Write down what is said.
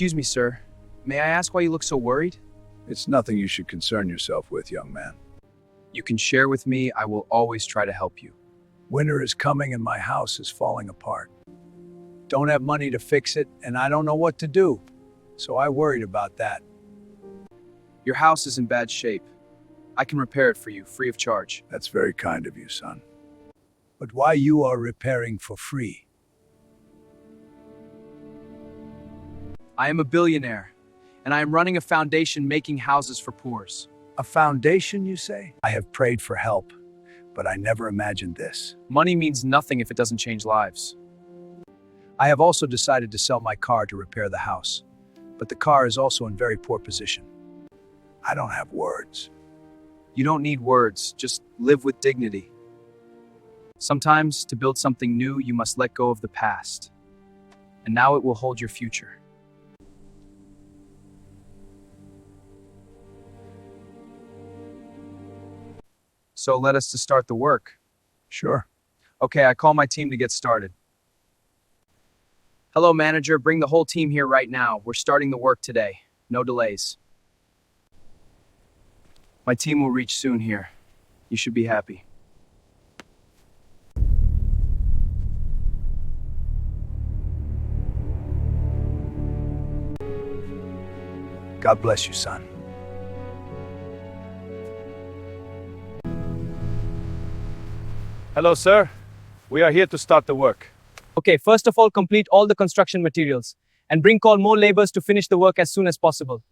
Excuse me, sir. May I ask why you look so worried? It's nothing you should concern yourself with, young man. You can share with me. I will always try to help you. Winter is coming and my house is falling apart. Don't have money to fix it, and I don't know what to do. So I worried about that. Your house is in bad shape. I can repair it for you, free of charge. That's very kind of you, son. But why you are repairing for free? I am a billionaire, and I am running a foundation making houses for poors. A foundation, you say? I have prayed for help, but I never imagined this. Money means nothing if it doesn't change lives. I have also decided to sell my car to repair the house, but the car is also in very poor position. I don't have words. You don't need words, just live with dignity. Sometimes, to build something new, you must let go of the past. And now it will hold your future. So let us to start the work. Sure. Okay, I call my team to get started. Hello, manager. Bring the whole team here right now. We're starting the work today. No delays. My team will reach soon here. You should be happy. God bless you, son. Hello, sir. We are here to start the work. Okay, first of all, complete all the construction materials and bring call more laborers to finish the work as soon as possible.